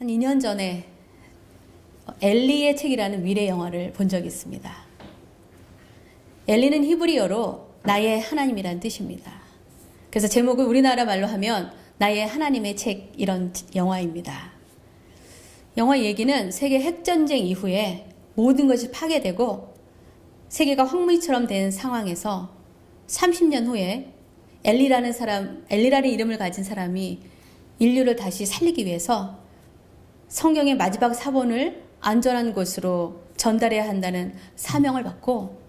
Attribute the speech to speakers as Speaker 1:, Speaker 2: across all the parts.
Speaker 1: 한 2년 전에 엘리의 책이라는 미래 영화를 본 적이 있습니다. 엘리는 히브리어로 나의 하나님이란 뜻입니다. 그래서 제목을 우리나라 말로 하면 나의 하나님의 책, 이런 영화입니다. 영화 얘기는 세계 핵전쟁 이후에 모든 것이 파괴되고 세계가 황무지처럼 된 상황에서 30년 후에 엘리라는 이름을 가진 사람이 인류를 다시 살리기 위해서 성경의 마지막 사본을 안전한 곳으로 전달해야 한다는 사명을 받고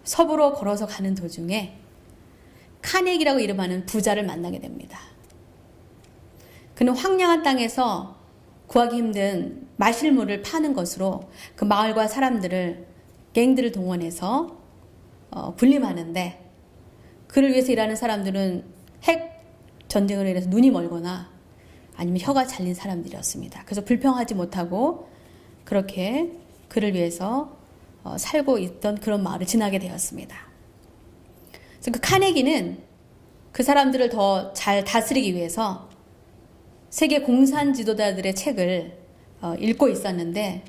Speaker 1: 서부로 걸어서 가는 도중에 카네기라고 이름하는 부자를 만나게 됩니다. 그는 황량한 땅에서 구하기 힘든 마실 물을 파는 것으로 그 마을과 사람들을, 갱들을 동원해서 군림하는데, 그를 위해서 일하는 사람들은 핵 전쟁으로 인해서 눈이 멀거나 아니면 혀가 잘린 사람들이었습니다. 그래서 불평하지 못하고 그렇게 그를 위해서 살고 있던 그런 마을을 지나게 되었습니다. 그래서 그 카네기는 그 사람들을 더 잘 다스리기 위해서 세계 공산 지도자들의 책을 읽고 있었는데,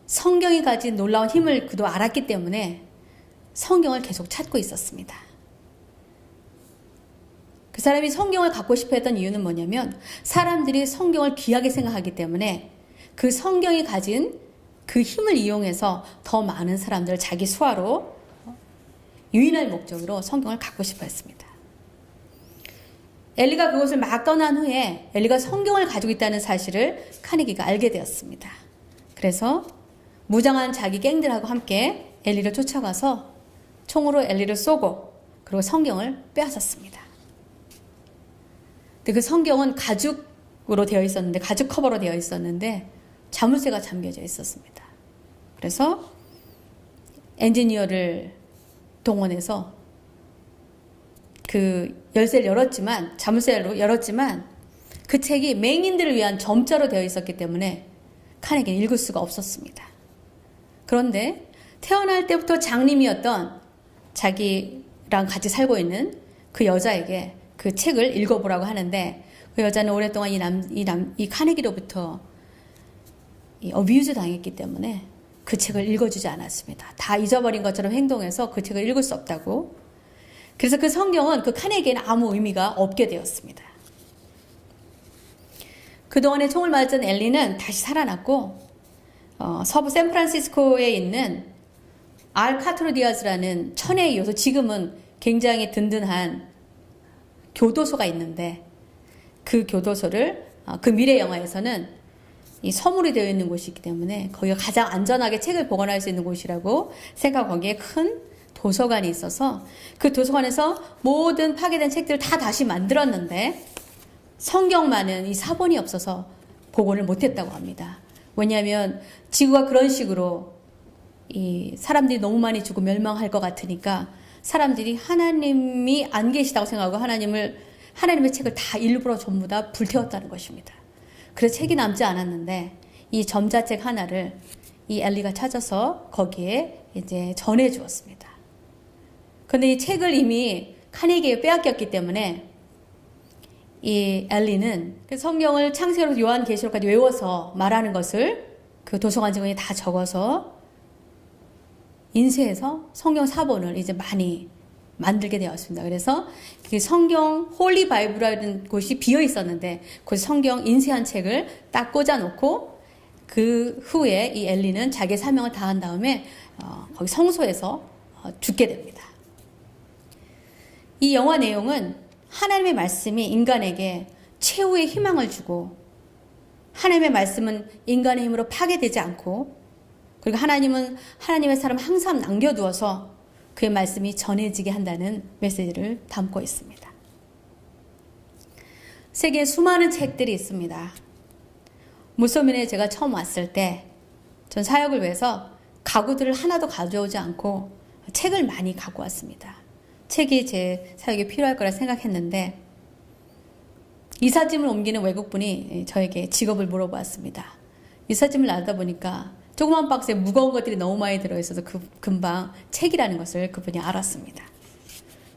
Speaker 1: 성경이 가진 놀라운 힘을 그도 알았기 때문에 성경을 계속 찾고 있었습니다. 그 사람이 성경을 갖고 싶어 했던 이유는 뭐냐면, 사람들이 성경을 귀하게 생각하기 때문에 그 성경이 가진 그 힘을 이용해서 더 많은 사람들을 자기 수하로 유인할 목적으로 성경을 갖고 싶어 했습니다. 엘리가 그곳을 막 떠난 후에 엘리가 성경을 가지고 있다는 사실을 카네기가 알게 되었습니다. 그래서 무장한 자기 갱들하고 함께 엘리를 쫓아가서 총으로 엘리를 쏘고 그리고 성경을 빼앗았습니다. 근데 그 성경은 가죽으로 되어 있었는데, 가죽 커버로 되어 있었는데 자물쇠가 잠겨져 있었습니다. 그래서 엔지니어를 동원해서 그 열쇠를 열었지만, 자물쇠로 열었지만 그 책이 맹인들을 위한 점자로 되어 있었기 때문에 카네기는 읽을 수가 없었습니다. 그런데 태어날 때부터 장님이었던 자기랑 같이 살고 있는 그 여자에게 그 책을 읽어보라고 하는데, 그 여자는 오랫동안 이 카네기로부터 어뷰즈 당했기 때문에 그 책을 읽어주지 않았습니다. 다 잊어버린 것처럼 행동해서 그 책을 읽을 수 없다고. 그래서 그 성경은 그 카네기에는 아무 의미가 없게 되었습니다. 그동안에 총을 맞은 엘리는 다시 살아났고, 서부 샌프란시스코에 있는 알카트로 디아즈라는 천혜의 요소, 지금은 굉장히 든든한 교도소가 있는데, 그 교도소를 그 미래 영화에서는 이 서물이 되어 있는 곳이기 때문에 거기가 가장 안전하게 책을 보관할 수 있는 곳이라고 생각하고, 거기에 큰 도서관이 있어서 그 도서관에서 모든 파괴된 책들을 다 다시 만들었는데 성경만은 이 사본이 없어서 복원을 못했다고 합니다. 왜냐하면 지구가 그런 식으로 이 사람들이 너무 많이 죽고 멸망할 것 같으니까 사람들이 하나님이 안 계시다고 생각하고 하나님의 책을 다 일부러 전부 다 불태웠다는 것입니다. 그래서 책이 남지 않았는데 이 점자책 하나를 이 엘리가 찾아서 거기에 이제 전해 주었습니다. 그런데 이 책을 이미 카네기에 빼앗겼기 때문에 이 엘리는 성경을 창세기로부터 요한계시록까지 외워서 말하는 것을 그 도서관 직원이 다 적어서 인쇄해서 성경 사본을 이제 많이 만들게 되었습니다. 그래서 그 성경 홀리 바이블이라는 곳이 비어 있었는데 그 성경 인쇄한 책을 딱 꽂아놓고, 그 후에 이 엘리는 자기의 사명을 다한 다음에 거기 성소에서 죽게 됩니다. 이 영화 내용은 하나님의 말씀이 인간에게 최후의 희망을 주고, 하나님의 말씀은 인간의 힘으로 파괴되지 않고, 그리고 하나님은 하나님의 사람 항상 남겨두어서 그의 말씀이 전해지게 한다는 메시지를 담고 있습니다. 세계에 수많은 책들이 있습니다. 무소민에 제가 처음 왔을 때 전 사역을 위해서 가구들을 하나도 가져오지 않고 책을 많이 갖고 왔습니다. 책이 제 사역에 필요할 거라 생각했는데, 이삿짐을 옮기는 외국분이 저에게 직업을 물어보았습니다. 이삿짐을 나르다 보니까 조그만 박스에 무거운 것들이 너무 많이 들어있어서 금방 책이라는 것을 그분이 알았습니다.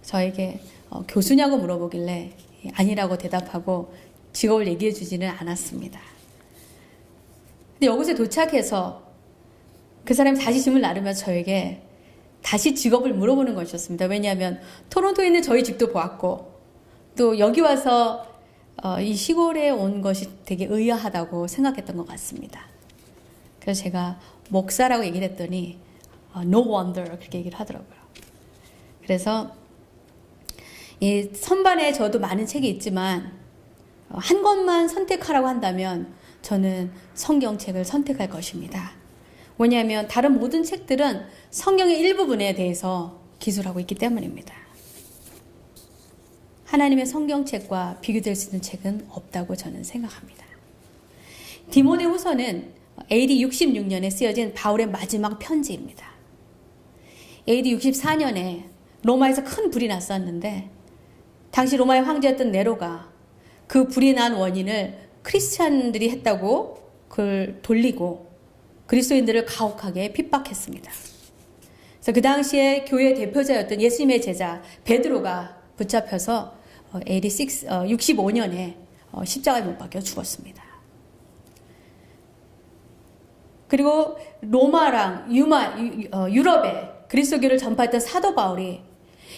Speaker 1: 저에게 교수냐고 물어보길래 아니라고 대답하고 직업을 얘기해 주지는 않았습니다. 근데 여기서 도착해서 그 사람이 다시 짐을 나르면서 저에게 다시 직업을 물어보는 것이었습니다. 왜냐하면 토론토에 있는 저희 집도 보았고 또 여기 와서 이 시골에 온 것이 되게 의아하다고 생각했던 것 같습니다. 그래서 제가 목사라고 얘기를 했더니 no wonder 그렇게 얘기를 하더라고요. 그래서 이 선반에 저도 많은 책이 있지만 한 권만 선택하라고 한다면 저는 성경책을 선택할 것입니다. 왜냐하면 다른 모든 책들은 성경의 일부분에 대해서 기술하고 있기 때문입니다. 하나님의 성경책과 비교될 수 있는 책은 없다고 저는 생각합니다. 디모데후서는 AD 66년에 쓰여진 바울의 마지막 편지입니다. AD 64년에 로마에서 큰 불이 났었는데 당시 로마의 황제였던 네로가 그 불이 난 원인을 크리스찬들이 했다고 그걸 돌리고 그리스도인들을 가혹하게 핍박했습니다. 그래서 그 당시에 교회 대표자였던 예수님의 제자 베드로가 붙잡혀서 AD 65년에 십자가에 못 박혀 죽었습니다. 그리고 로마랑 유럽에 그리스도교를 전파했던 사도 바울이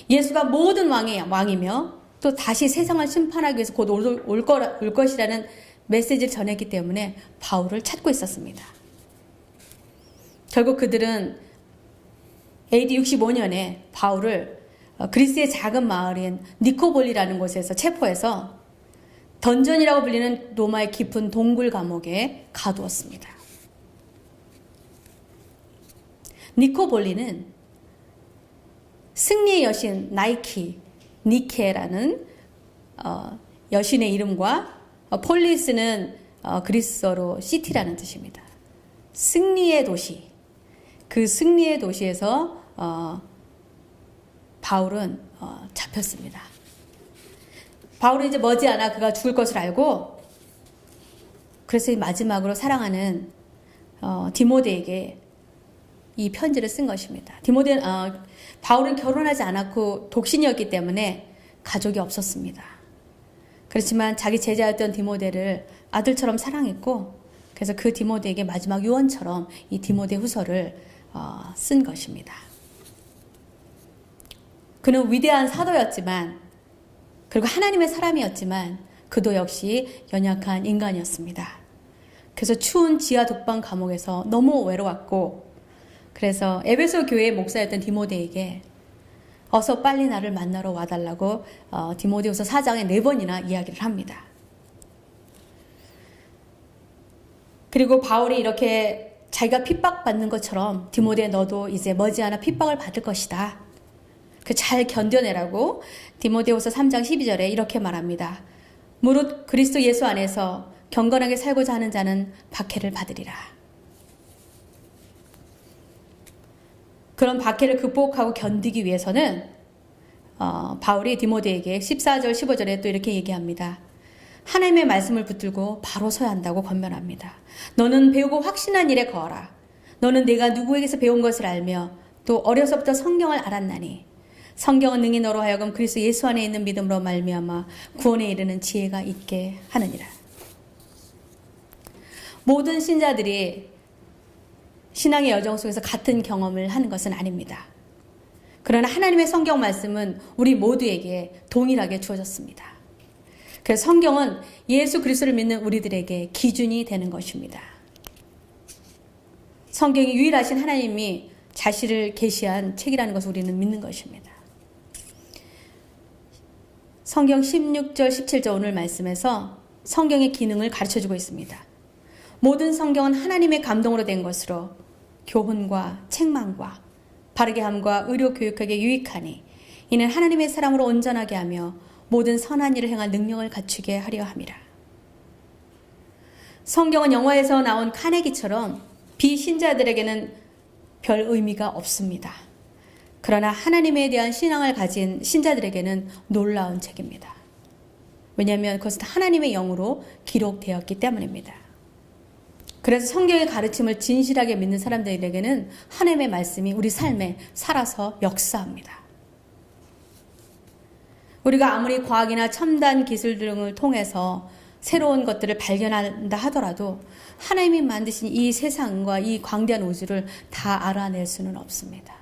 Speaker 1: 예수가 모든 왕이며 또 다시 세상을 심판하기 위해서 곧 올 것이라는 메시지를 전했기 때문에 바울을 찾고 있었습니다. 결국 그들은 AD 65년에 바울을 그리스의 작은 마을인 니코볼리라는 곳에서 체포해서 던전이라고 불리는 로마의 깊은 동굴 감옥에 가두었습니다. 니코볼리는 승리의 여신 니케라는 여신의 이름과 폴리스는 그리스어로 시티라는 뜻입니다. 승리의 도시. 그 승리의 도시에서 바울은 잡혔습니다. 바울은 이제 머지않아 그가 죽을 것을 알고 그래서 마지막으로 사랑하는 디모데에게 이 편지를 쓴 것입니다. 바울은 결혼하지 않았고 독신이었기 때문에 가족이 없었습니다. 그렇지만 자기 제자였던 디모데를 아들처럼 사랑했고 그래서 그 디모데에게 마지막 유언처럼 이 디모데 후서를 쓴 것입니다. 그는 위대한 사도였지만 그리고 하나님의 사람이었지만 그도 역시 연약한 인간이었습니다. 그래서 추운 지하 독방 감옥에서 너무 외로웠고 그래서 에베소 교회의 목사였던 디모데에게 어서 빨리 나를 만나러 와달라고 디모데후서 4장에 4번이나 이야기를 합니다. 그리고 바울이 이렇게 자기가 핍박받는 것처럼 디모데 너도 이제 머지않아 핍박을 받을 것이다. 잘 견뎌내라고 디모데후서 3장 12절에 이렇게 말합니다. 무릇 그리스도 예수 안에서 경건하게 살고자 하는 자는 박해를 받으리라. 그런 박해를 극복하고 견디기 위해서는 바울이 디모데에게 14절 15절에 또 이렇게 얘기합니다. 하나님의 말씀을 붙들고 바로 서야 한다고 권면합니다. 너는 배우고 확신한 일에 거하라. 너는 내가 누구에게서 배운 것을 알며 또 어려서부터 성경을 알았나니 성경은 능히 너로 하여금 그리스도 예수 안에 있는 믿음으로 말미암아 구원에 이르는 지혜가 있게 하느니라. 모든 신자들이 신앙의 여정 속에서 같은 경험을 하는 것은 아닙니다. 그러나 하나님의 성경 말씀은 우리 모두에게 동일하게 주어졌습니다. 그래서 성경은 예수 그리스도를 믿는 우리들에게 기준이 되는 것입니다. 성경이 유일하신 하나님이 자신을 계시한 책이라는 것을 우리는 믿는 것입니다. 성경 16절 17절 오늘 말씀에서 성경의 기능을 가르쳐주고 있습니다. 모든 성경은 하나님의 감동으로 된 것으로 교훈과 책망과 바르게 함과 의료 교육하게 유익하니 이는 하나님의 사람으로 온전하게 하며 모든 선한 일을 행할 능력을 갖추게 하려 함이라. 성경은 영화에서 나온 카네기처럼 비신자들에게는 별 의미가 없습니다. 그러나 하나님에 대한 신앙을 가진 신자들에게는 놀라운 책입니다. 왜냐하면 그것은 하나님의 영으로 기록되었기 때문입니다. 그래서 성경의 가르침을 진실하게 믿는 사람들에게는 하나님의 말씀이 우리 삶에 살아서 역사합니다. 우리가 아무리 과학이나 첨단 기술 등을 통해서 새로운 것들을 발견한다 하더라도 하나님이 만드신 이 세상과 이 광대한 우주를 다 알아낼 수는 없습니다.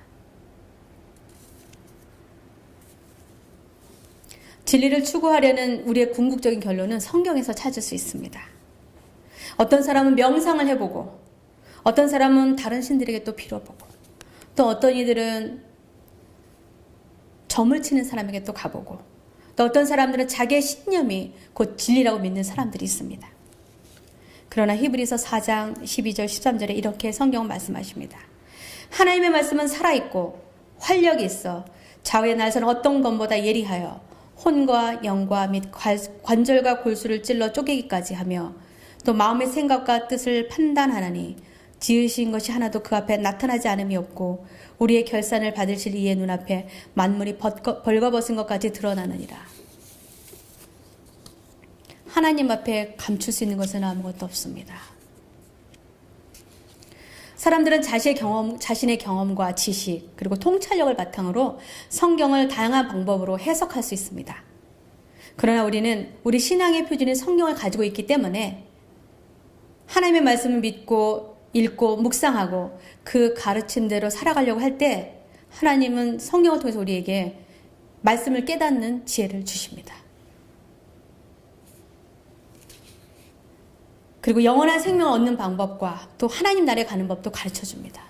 Speaker 1: 진리를 추구하려는 우리의 궁극적인 결론은 성경에서 찾을 수 있습니다. 어떤 사람은 명상을 해보고, 어떤 사람은 다른 신들에게 또 빌어보고, 또 어떤 이들은 점을 치는 사람에게 또 가보고, 또 어떤 사람들은 자기의 신념이 곧 진리라고 믿는 사람들이 있습니다. 그러나 히브리서 4장 12절 13절에 이렇게 성경은 말씀하십니다. 하나님의 말씀은 살아있고 활력이 있어 좌우의 날선 어떤 것보다 예리하여 혼과 영과 및 관절과 골수를 찔러 쪼개기까지 하며 또 마음의 생각과 뜻을 판단하나니 지으신 것이 하나도 그 앞에 나타나지 않음이 없고 우리의 결산을 받으실 이의 눈앞에 만물이 벌거벗은 것까지 드러나느니라. 하나님 앞에 감출 수 있는 것은 아무것도 없습니다. 사람들은 자신의 경험과 지식 그리고 통찰력을 바탕으로 성경을 다양한 방법으로 해석할 수 있습니다. 그러나 우리는 우리 신앙의 표준인 성경을 가지고 있기 때문에 하나님의 말씀을 믿고 읽고 묵상하고 그 가르침대로 살아가려고 할 때 하나님은 성경을 통해서 우리에게 말씀을 깨닫는 지혜를 주십니다. 그리고 영원한 생명을 얻는 방법과 또 하나님 나라에 가는 법도 가르쳐 줍니다.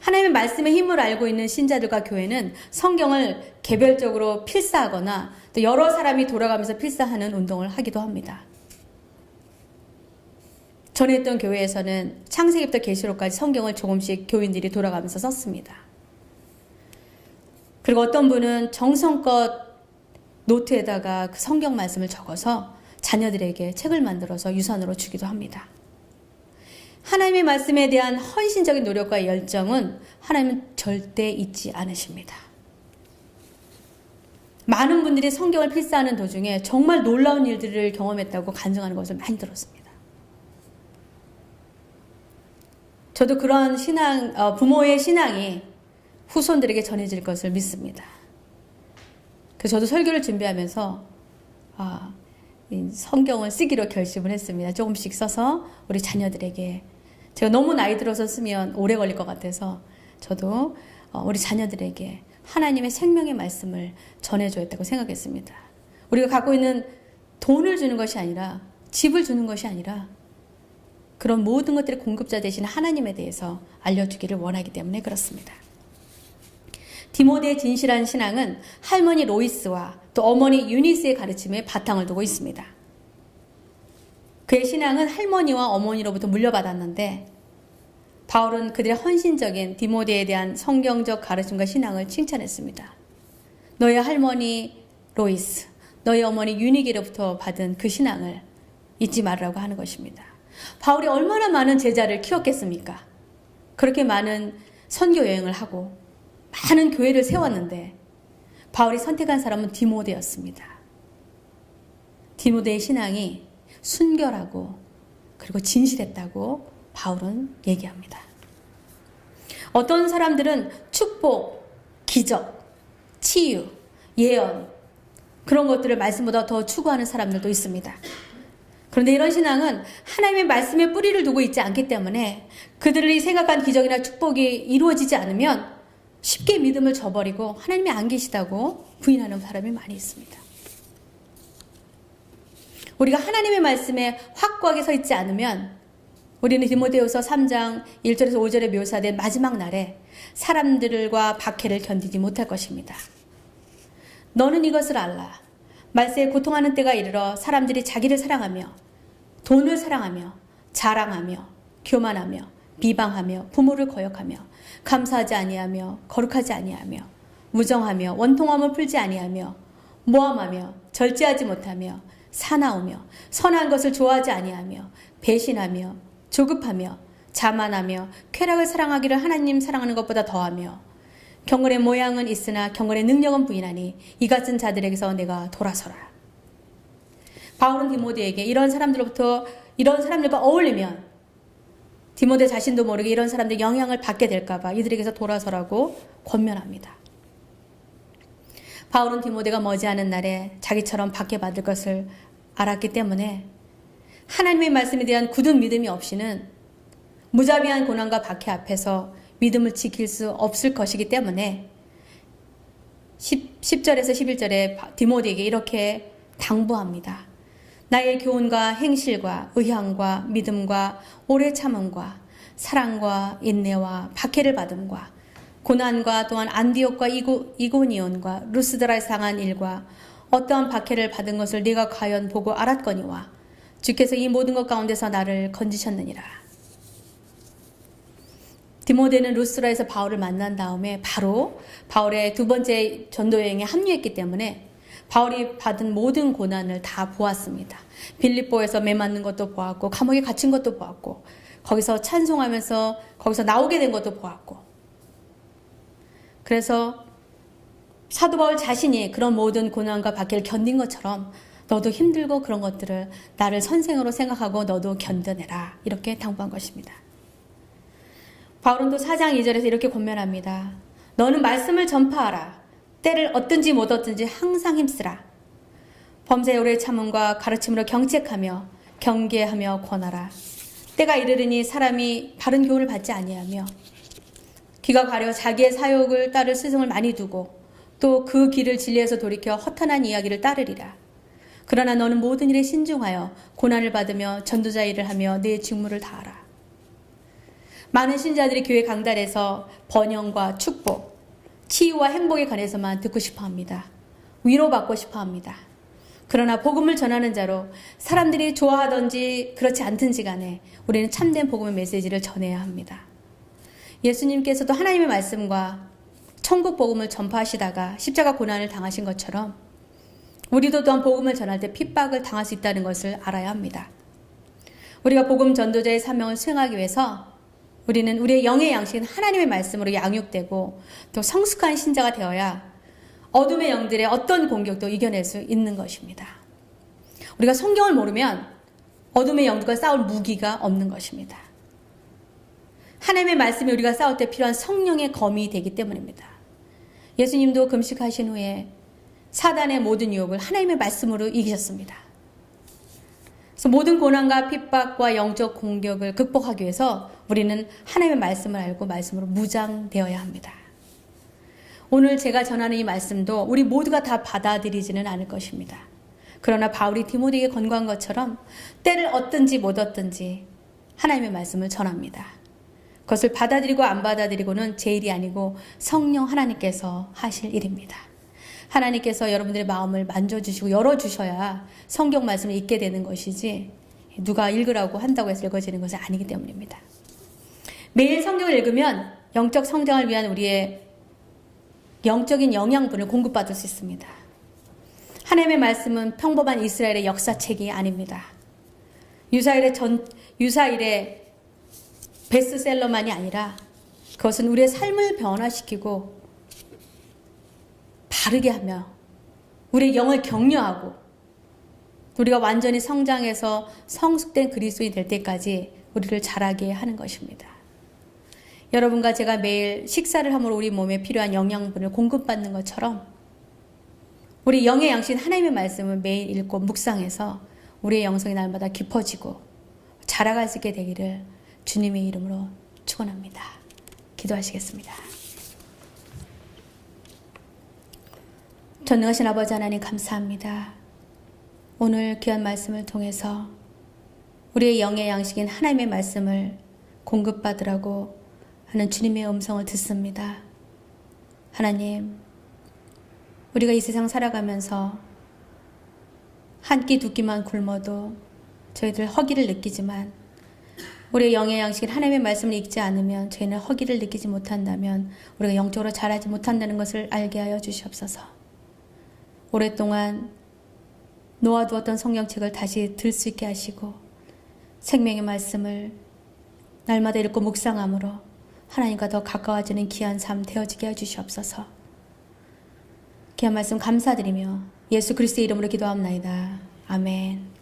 Speaker 1: 하나님의 말씀의 힘을 알고 있는 신자들과 교회는 성경을 개별적으로 필사하거나 또 여러 사람이 돌아가면서 필사하는 운동을 하기도 합니다. 전에 있던 교회에서는 창세기부터 계시록까지 성경을 조금씩 교인들이 돌아가면서 썼습니다. 그리고 어떤 분은 정성껏 노트에다가 그 성경 말씀을 적어서 자녀들에게 책을 만들어서 유산으로 주기도 합니다. 하나님의 말씀에 대한 헌신적인 노력과 열정은 하나님은 절대 잊지 않으십니다. 많은 분들이 성경을 필사하는 도중에 정말 놀라운 일들을 경험했다고 간증하는 것을 많이 들었습니다. 저도 그런 부모의 신앙이 후손들에게 전해질 것을 믿습니다. 그래서 저도 설교를 준비하면서 성경을 쓰기로 결심을 했습니다. 조금씩 써서 우리 자녀들에게, 제가 너무 나이 들어서 쓰면 오래 걸릴 것 같아서 저도 우리 자녀들에게 하나님의 생명의 말씀을 전해줘야겠다고 생각했습니다. 우리가 갖고 있는 돈을 주는 것이 아니라, 집을 주는 것이 아니라 그런 모든 것들의 공급자 되신 하나님에 대해서 알려주기를 원하기 때문에 그렇습니다. 디모데의 진실한 신앙은 할머니 로이스와 또 어머니 유니스의 가르침에 바탕을 두고 있습니다. 그의 신앙은 할머니와 어머니로부터 물려받았는데 바울은 그들의 헌신적인 디모데에 대한 성경적 가르침과 신앙을 칭찬했습니다. 너의 할머니 로이스, 너의 어머니 유니기로부터 받은 그 신앙을 잊지 말라고 하는 것입니다. 바울이 얼마나 많은 제자를 키웠겠습니까? 그렇게 많은 선교 여행을 하고 많은 교회를 세웠는데 바울이 선택한 사람은 디모데였습니다. 디모데의 신앙이 순결하고 그리고 진실했다고 바울은 얘기합니다. 어떤 사람들은 축복, 기적, 치유, 예언 그런 것들을 말씀보다 더 추구하는 사람들도 있습니다. 그런데 이런 신앙은 하나님의 말씀에 뿌리를 두고 있지 않기 때문에 그들이 생각한 기적이나 축복이 이루어지지 않으면 쉽게 믿음을 저버리고 하나님이 안 계시다고 부인하는 사람이 많이 있습니다. 우리가 하나님의 말씀에 확고하게 서 있지 않으면 우리는 디모데후서 3장 1절에서 5절에 묘사된 마지막 날에 사람들과 박해를 견디지 못할 것입니다. 너는 이것을 알라. 말세에 고통하는 때가 이르러 사람들이 자기를 사랑하며 돈을 사랑하며 자랑하며 교만하며 비방하며 부모를 거역하며 감사하지 아니하며 거룩하지 아니하며 무정하며 원통함을 풀지 아니하며 모함하며 절제하지 못하며 사나우며 선한 것을 좋아하지 아니하며 배신하며 조급하며 자만하며 쾌락을 사랑하기를 하나님 사랑하는 것보다 더하며 경건의 모양은 있으나 경건의 능력은 부인하니 이 같은 자들에게서 내가 돌아서라. 바울은 디모데에게 이런 사람들과 어울리면 디모데 자신도 모르게 이런 사람들 영향을 받게 될까 봐 이들에게서 돌아서라고 권면합니다. 바울은 디모데가 머지않은 날에 자기처럼 박해받을 것을 알았기 때문에 하나님의 말씀에 대한 굳은 믿음이 없이는 무자비한 고난과 박해 앞에서 믿음을 지킬 수 없을 것이기 때문에 10절에서 11절에 디모데에게 이렇게 당부합니다. 나의 교훈과 행실과 의향과 믿음과 오래 참음과 사랑과 인내와 박해를 받음과 고난과 또한 안디옥과 이고니온과 루스드라에 상한 일과 어떠한 박해를 받은 것을 네가 과연 보고 알았거니와 주께서 이 모든 것 가운데서 나를 건지셨느니라. 디모데는 루스드라에서 바울을 만난 다음에 바로 바울의 두 번째 전도 여행에 합류했기 때문에 바울이 받은 모든 고난을 다 보았습니다. 빌립보에서 매 맞는 것도 보았고 감옥에 갇힌 것도 보았고 거기서 찬송하면서 거기서 나오게 된 것도 보았고, 그래서 사도 바울 자신이 그런 모든 고난과 박해를 견딘 것처럼 너도 힘들고 그런 것들을 나를 선생으로 생각하고 너도 견뎌내라, 이렇게 당부한 것입니다. 바울은 또 4장 2절에서 이렇게 권면합니다. 너는 말씀을 전파하라. 때를 얻든지 못 얻든지 항상 힘쓰라. 범사에 오래 참음과 가르침으로 경책하며 경계하며 권하라. 때가 이르르니 사람이 바른 교훈을 받지 아니하며 귀가 가려 자기의 사욕을 따를 스승을 많이 두고 또 그 길을 진리에서 돌이켜 허탄한 이야기를 따르리라. 그러나 너는 모든 일에 신중하여 고난을 받으며 전도자 일을 하며 내 직무를 다하라. 많은 신자들이 교회 강단에서 번영과 축복, 치유와 행복에 관해서만 듣고 싶어 합니다. 위로받고 싶어 합니다. 그러나 복음을 전하는 자로 사람들이 좋아하든지 그렇지 않든지 간에 우리는 참된 복음의 메시지를 전해야 합니다. 예수님께서도 하나님의 말씀과 천국 복음을 전파하시다가 십자가 고난을 당하신 것처럼 우리도 또한 복음을 전할 때 핍박을 당할 수 있다는 것을 알아야 합니다. 우리가 복음 전도자의 사명을 수행하기 위해서 우리는 우리의 영의 양식인 하나님의 말씀으로 양육되고 또 성숙한 신자가 되어야 어둠의 영들의 어떤 공격도 이겨낼 수 있는 것입니다. 우리가 성경을 모르면 어둠의 영들과 싸울 무기가 없는 것입니다. 하나님의 말씀이 우리가 싸울 때 필요한 성령의 검이 되기 때문입니다. 예수님도 금식하신 후에 사단의 모든 유혹을 하나님의 말씀으로 이기셨습니다. 그래서 모든 고난과 핍박과 영적 공격을 극복하기 위해서 우리는 하나님의 말씀을 알고 말씀으로 무장되어야 합니다. 오늘 제가 전하는 이 말씀도 우리 모두가 다 받아들이지는 않을 것입니다. 그러나 바울이 디모데에게 권고한 것처럼 때를 얻든지 못 얻든지 하나님의 말씀을 전합니다. 그것을 받아들이고 안 받아들이고는 제 일이 아니고 성령 하나님께서 하실 일입니다. 하나님께서 여러분들의 마음을 만져주시고 열어주셔야 성경 말씀을 읽게 되는 것이지 누가 읽으라고 한다고 해서 읽어지는 것은 아니기 때문입니다. 매일 성경을 읽으면 영적 성장을 위한 우리의 영적인 영양분을 공급받을 수 있습니다. 하나님의 말씀은 평범한 이스라엘의 역사책이 아닙니다. 유사일의 베스트셀러만이 아니라 그것은 우리의 삶을 변화시키고 바르게 하며 우리의 영을 격려하고 우리가 완전히 성장해서 성숙된 그리스도인이 될 때까지 우리를 자라게 하는 것입니다. 여러분과 제가 매일 식사를 함으로 우리 몸에 필요한 영양분을 공급받는 것처럼 우리 영의 양식 하나님의 말씀을 매일 읽고 묵상해서 우리의 영성이 날마다 깊어지고 자라갈 수 있게 되기를 주님의 이름으로 축원합니다. 기도하시겠습니다. 전능하신 아버지 하나님 감사합니다. 오늘 귀한 말씀을 통해서 우리의 영의 양식인 하나님의 말씀을 공급받으라고 하는 주님의 음성을 듣습니다. 하나님, 우리가 이 세상 살아가면서 한 끼 두 끼만 굶어도 저희들 허기를 느끼지만 우리의 영의 양식인 하나님의 말씀을 읽지 않으면 저희는 허기를 느끼지 못한다면 우리가 영적으로 자라지 못한다는 것을 알게 하여 주시옵소서. 오랫동안 놓아두었던 성경책을 다시 들 수 있게 하시고 생명의 말씀을 날마다 읽고 묵상함으로 하나님과 더 가까워지는 귀한 삶 되어지게 해주시옵소서. 귀한 말씀 감사드리며 예수 그리스도의 이름으로 기도합나이다. 아멘.